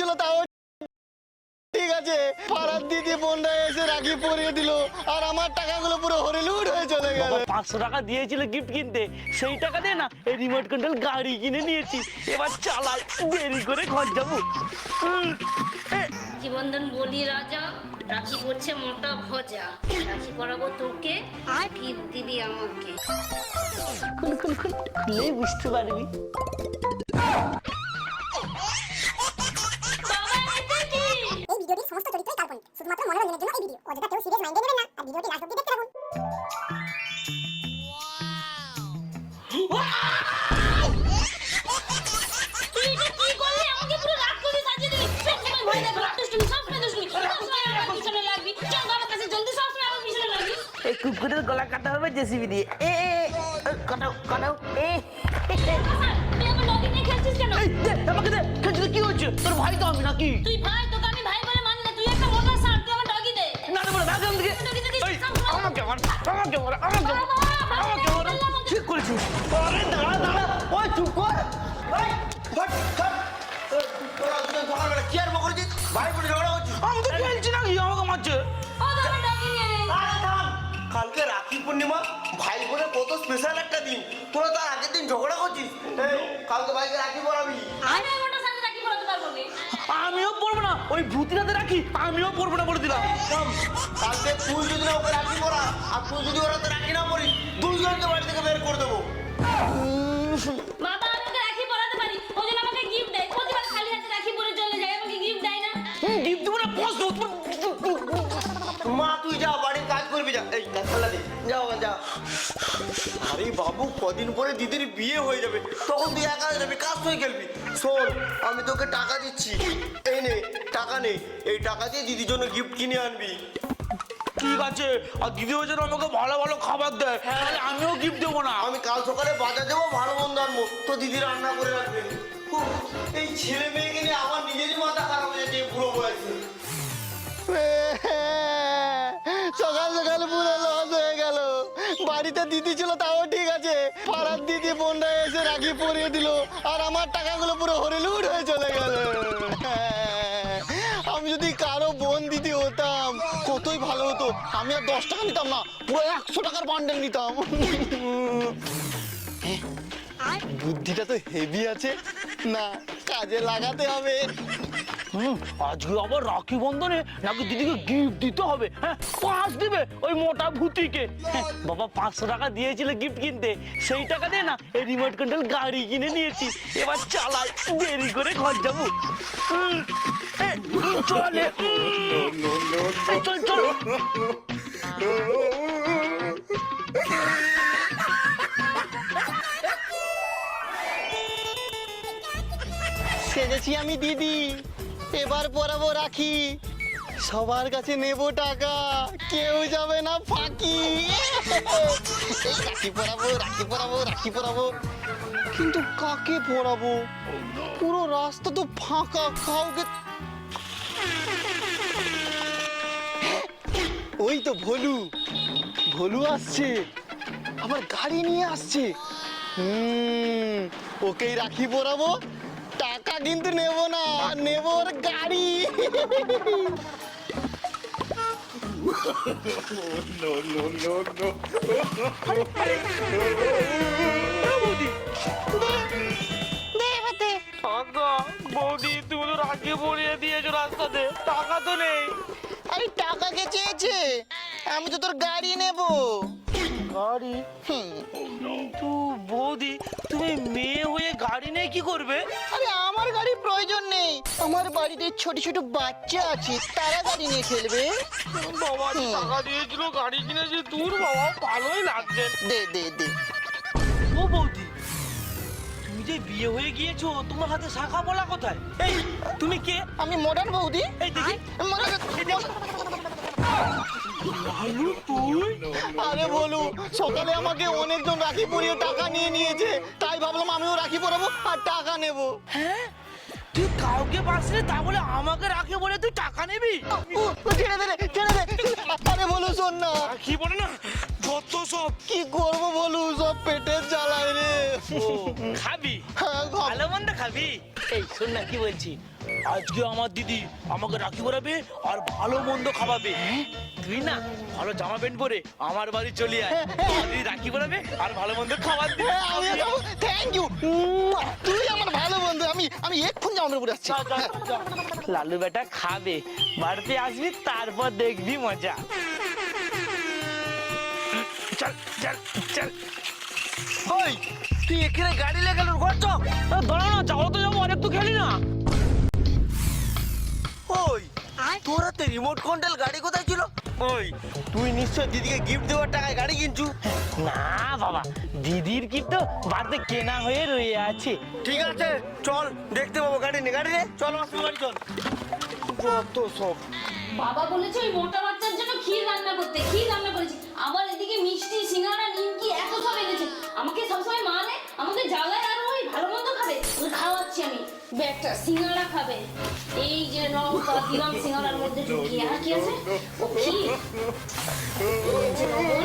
ছিল তাও ঠিক আছে, পাড়ার দিদি বোনরা এসে রাখি পরিয়ে দিল আর আমার টাকাগুলো পুরো হরিলুট হয়ে চলে গেল। 500 টাকা দিয়েছিল গিফট কিনতে, সেই টাকা দিয়ে না এই রিমোট কন্ট্রোল গাড়ি কিনে নিয়েছি। এবার চালাই, দেরি করে ঘর যাবো। জীবনদান বলি রাজা, রাখি পড়ছে মোটা ভজা, রাখি পরাবো তোকে আর গিফট দিবি আমাকে। খুললেই বুঝতে পারবি। এই ভিডিওটির সমস্ত চরিত্রই কাল্পনিক, শুধুমাত্র মনোরঞ্জনের জন্য এই ভিডিও। অযথা কেউ সিরিয়াস মাইন্ডে নেবেন না আর ভিডিওটি লাস্ট অবধি দেখতে থাকুন। তুই এটা কি করলি? আমাকে পুরো রাগ করে সাজিয়ে দিলি। সবসময় ভয় দেখ, দুষ্টুমি, সবসময় দুষ্টুমি, সবসময় আমার পিছনে লাগবি। চল বাবার কাছে জলদি, সবসময় আমার পিছনে লাগবি। এই কুকুরের গলা কাটা হবে জেসিবি দিয়ে। কাটাও কাটাও। তুই আমার লগিন নিয়ে খেলছিস কেন? আমাকে দে, খেলছিস কি হচ্ছে? তোর ভাই তো আমি নাকি? তুই ভাই, তোকে আমি ভাই বলে মানি না। তুই একটা মোটা সার, তুই আমার ডগি দে। না না, ভাগ দিকে। ডগি দে, এই, সবসময় আমাকে মার, আমাকে মার, আমাকে মার, আমাকে মার। ঠিক করেছিস। আরে দাঁড়া দাঁড়া, ওই চুপ কর। ভাই, ফাট, ফাট। তোরা দুজন সকালবেলা কি আর বকরেছিস? ভাই বোনে ঝগড়া করছিস? আমি তো খেলছি নাকি, আমাকে মারছে। ও তো আমার ডগি নিয়ে নে। আরে থাম। কালকে রাখি পূর্ণিমা, ভাই বোনের কত স্পেশাল একটা দিন, তোরা তার আগের দিন ঝগড়া করছিস। এই, কালকে ভাইকে রাখি পরাবি। আমি আর মোটা সাথে রাখি পরাতে পারবো না। আমিও পড়বো না, ওই ভূতিরাতে রাখি আমিও পড়বো না বলে দিলাম। থাম। কালকে তুই যদি না ওকে রাখি পরা আর তুই যদি ওরা তো রাখি না পড়িস, দুজনকে বাড়ি থেকে বের করে দেবো। বাবা আমাকে রাখি পরাতে পারি, ওই জন্য আমাকে গিফট দেয়। প্রতিবার খালি হাতে রাখি পরে চলে যায়, আমাকে গিফট দেয় না। গিফট দেবো না, বস দেবো। মা তুই যা, বাড়ির কাজ করবি যা। এই কাজটা দে, যাও যা। আরে বাবু, কদিন পরে দিদির বিয়ে হয়ে যাবে, তখন তুই একা হয়ে যাবি, কাজ তুই খেলবি। শোন, আমি তোকে টাকা দিচ্ছি, এই নে টাকা নে, এই টাকা দিয়ে দিদির জন্য গিফট কিনে আনবি। ঠিক আছে, আর দিদি ওই জন্য আমাকে ভালো ভালো খাবার দেয়, তাহলে আমিও গিফট দেবো না। আমি কাল সকালে বাজার দেবো, ভালো মন্দ আনবো, তো দিদি রান্না করে রাখবে। উফ, এই ছেলে মেয়েকে নিয়ে আমার নিজেরই মাথা খারাপ হয়ে যাচ্ছে এই বুড়ো বয়সে। সকাল সকাল পুরো লস হয়ে গেল। বাড়িতে দিদি ছিল তাও ঠিক আছে, পাড়ার দিদি বোনরা এসে রাখি পরিয়ে দিল আর আমার টাকাগুলো পুরো হরিলুট হয়ে চলে গেল। আমি যদি কারো বোন দিদি হতাম কতই ভালো হতো। আমি আর 10 টাকা নিতাম না, পুরো 100 টাকার বান্ডেল নিতাম। বুদ্ধিটা তো হেভি আছে, না কাজে লাগাতে হবে। আজকে আবার রাখি বন্ধনে নাকি দিদিকে গিফট দিতে হবে। হ্যাঁ, 5 দিবে ওই মোটা ভূতিকে। বাবা 500 টাকা দিয়েছিল গিফট কিনতে, সেই টাকা দিয়ে না এই রিমোট কন্ট্রোল গাড়ি কিনে নিয়েছি। এবার চালাই, দেরি করে ঘর যাবো। চলে, চল চল। সেজেছি আমি দিদি, এবার পরাবো রাখি, সবার কাছে নেব টাকা, কেউ যাবে না ফাঁকি। এই রাখি পরাবো, রাখি পরাবো, রাখি পরাবো, কিন্তু কাকে পরাবো? পুরো রাস্তা তো ফাঁকা, কাউকে। ওই তো ভোলু, ভোলু আসছে, আমার গাড়ি নিয়ে আসছে। ওকেই রাখি পরাবো, টাকা কিন্তু নেব না, নেব ওর গাড়ি। বৌদি, তুমি তো রাখি পরিয়ে দিয়েছো রাস্তাতে, টাকা তো নেই। আরে টাকা কে চেয়েছে? আমি তো তোর গাড়ি নেব। গাড়ি? কিন্তু বৌদি, তুমি মেয়ে হয়ে গাড়ি নিয়ে কি করবে? আরে আমার গাড়ির প্রয়োজন নেই, আমার বাড়িতে ছোট ছোট বাচ্চা আছে, তারা গাড়ি নিয়ে খেলবে। বাবা টাকা দিয়েছিল, গাড়ি কিনেছি, দূর বাবা, ভালোই লাগছে। দে দে দে। ও বৌদি, তুমি যে বিয়ে হয়ে গিয়েছো, তোমার হাতে শাখা বলা কোথায়? এই তুমি কে? আমি মডার্ন বৌদি। এই দেখি। লালু তুই? আরে বলু, সকালে আমাকে অনেকজন রাখি পরিয়ে টাকা নিয়ে নিয়েছে, তাই ভাবলাম আমিও রাখি পরাবো আর টাকা নেব। হ্যাঁ, তুই কাউকে বাসলে তা বলে আমাকে রাখে বলে তুই টাকা নিবি? ছেড়ে দে রে, ছেড়ে দে। আরে বলু শোন না, কি বলে না, যত সব। কি করবো বলু, সব পেটের জ্বালায় রে। খাবি? হ্যাঁ, ভালো মন্দ খাবি? এই শোন না কি বলছি, আজকে আমার দিদি আমাকে রাখি পরাবে আর ভালো মন্দ খাওয়াবে। তুই না ভালো জামা প্যান্ট পরে আমার বাড়ি চলে আয়, আমার দিদি রাখি পরাবে আর ভালো মন্দ খাবার দিবে। Thank you. তুই আমার ভালো বন্ধু। আমি এক্ষুনি জামা পরে আসছি। লালু বেটা খাবে, বাড়িতে আসবি তারপর দেখবি মজা। চল চল চল। ওই তুই এখানে গাড়ি লাগালো ঘর চ। দাঁড়া না, যাও তো যাবো, অনেক তো খেলি না। ওই তোর হাতে রিমোট কন্ট্রোল গাড়ি কোথায় ছিল? ওই তুই নিশ্চয় দিদিকে গিফট দেওয়ার টাকায় গাড়ি কিনছু। না বাবা, দিদির কি তো বাড়িতে কেনা হয়ে রয়ে আছে। ঠিক আছে চল দেখতে পাবো গাড়ি নে, গাড়ি নে চল আমার সঙ্গে বাড়ি চল। যত সব বাবা বলেছে ওই মোটা বাচ্চার জন্য ক্ষীর রান্না করতে, ক্ষীর রান্না করেছি। আবার এদিকে মিষ্টি, সিঙ্গারা, নিমকি এত সব এনেছে। আমাকে সবসময় মানে আমাকে জ্বালায় আর ওই ভালো মন্দ খাবে, ওই খাওয়াচ্ছি আমি। ব্যাগটা সিঙ্গারা খাবে, এই যে লঙ্কা দিলাম সিঙ্গারার মধ্যে ঢুকিয়ে। আর কি আছে? ও ক্ষীর, এই যে লবণ।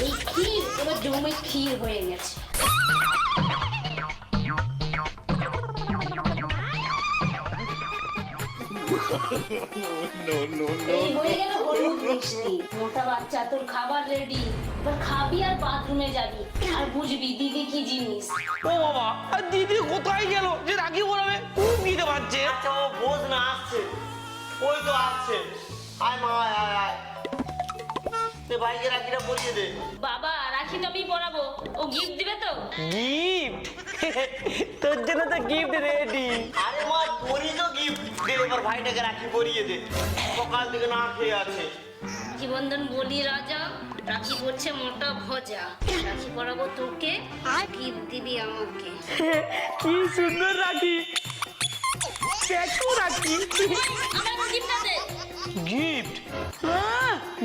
এই ক্ষীর এবার জমে ক্ষীর হয়ে গেছে। এই হয়ে গেল হলুদ মিষ্টি। মোটা বাচ্চা তোর খাবার রেডি, এবার খাবি আর বাথরুমে যাবি আর বুঝবি দিদি কি জিনিস। ও বাবা, আর দিদি কোথায় গেল যে রাখি পরাবে? খুব খিদে পাচ্ছে। আচ্ছা ও বোঝ না, আসছে ওই তো আসছে। আয় মা আয় আয় আয়, তুই ভাইকে রাখিটা পরিয়ে দে। বাবা রাখি তো আমি পরাবো, ও গিফট দিবে তো? গিফট? তোর জন্য তো গিফট রেডি। আরে মা তোরই তো গিফট দে, এবার ভাইটাকে রাখি পরিয়ে দে, সকাল থেকে না খেয়ে আছে। জীবনদান বলি রাজা, রাখি পড়ছে মোটা ভজা। রাখি পরাবো তোকে, গিফট দিবি আমাকে। কি সুন্দর রাখি, দেখো রাখি। আমার গিফটটা দে। গিফট?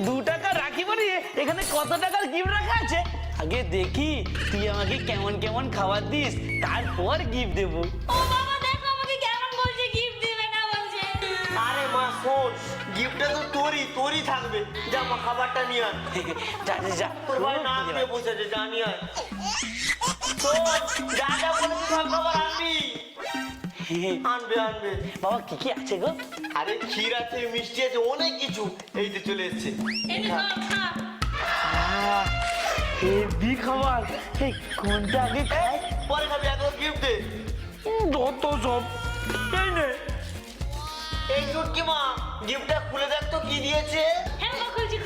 2 টাকা রাখি পরিয়ে এখানে কত টাকার গিফট রাখা আছে? আগে দেখি তুই আমাকে কেমন কেমন খাবার দিস, তারপর গিফট দেবো। ও বাবা দেখো আমাকে কেমন বলছে, গিফট দিবে না বলছে। আরে মা শোন, গিফটটা তো তোরই থাকবে। যা মা খাবারটা নিয়ে আয়। যা যা যা। তোর ভাই না খেয়ে বসেছে, যা নিয়ে আয়। শোন, যা যা বলেছি সব খাবার আনবি। আনবে আনবে। বাবা কি কি আছে গো? আরে ক্ষীর আছে, মিষ্টি আছে, অনেক কিছু। এই যে চলে এসছে। এই নে খা। হেভি খাবার। এই কোনটা আগে খাই? পরে খাবি, একবার গিফট দে। যত সব। এই নে। এই চুটকি মা, গিফটটা খুলে দেখ তো কি দিয়েছে। হ্যাঁ বাবা খুলছি।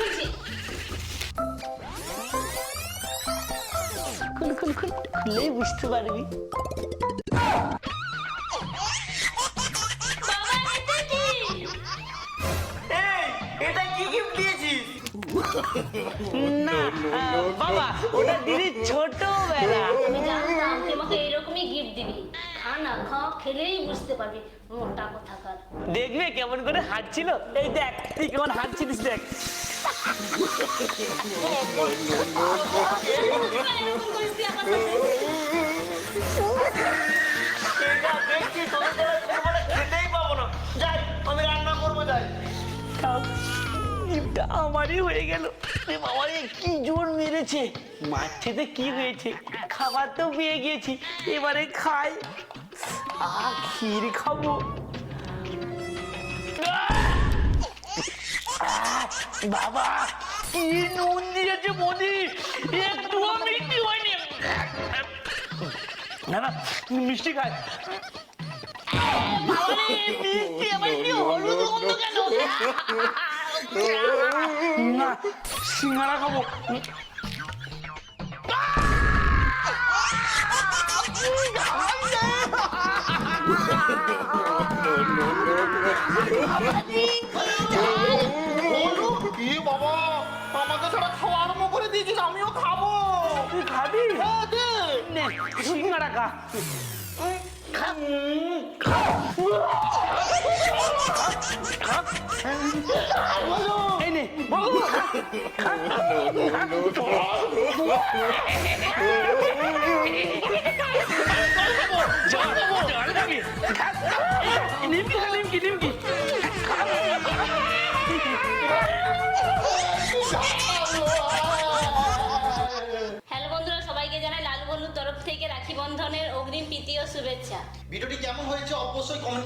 খুললেই বুঝতে পারবি। বাবা এটা কি? এই এটা কি গিফট দিয়েছিস? না বাবা, ওটা দিদির ছোটবেলা। আমি জানতাম তুই আমাকে এরকমই গিফট দিবি। খা না, খেলেই বুঝতে পারবি মোটা কোথাকার। দেখবে কেমন করে হাঁটছিল? এই দেখ তুই কেমন হাঁটছিলিস, দেখ। এরকম করিস তুই আমার সাথে? এটা দেখছি তোদের দ্বারা ছোটবেলা খেতেই পাবো না। যাই, আমি রান্না করবো, যাই। গিফটটা আমারই হয়ে গেল। বাবা রে কি জোর মেরেছে। মাঠেতে কি হয়েছে, খাবার তো পেয়ে গিয়েছি, এবারে খাই। ক্ষীর খাবো। বাবা কি নুন দিয়েছে মোদি, একটুও মিষ্টি হয়নি। না না মিষ্টি খাই। মিষ্টি আবার কি হলুদ গন্ধ কেন? না সিঙ্গারা খাবো। বাবা, আমাকে ছাড়া খাওয়া আরম্ভ করে দিয়েছিস, আমিও খাবো। তুই খাবি? হ্যাঁ, দে। নে সিঙ্গারা খা। এই নে বাবু, নিমকি খা, নিমকি নিমকি। হ্যালো বন্ধুরা, সবাইকে জানাই লাল বন্ধুর তরফ থেকে রাখি বন্ধনের ভিডিওটি কেমন হয়েছে অবশ্যই কমেন্ট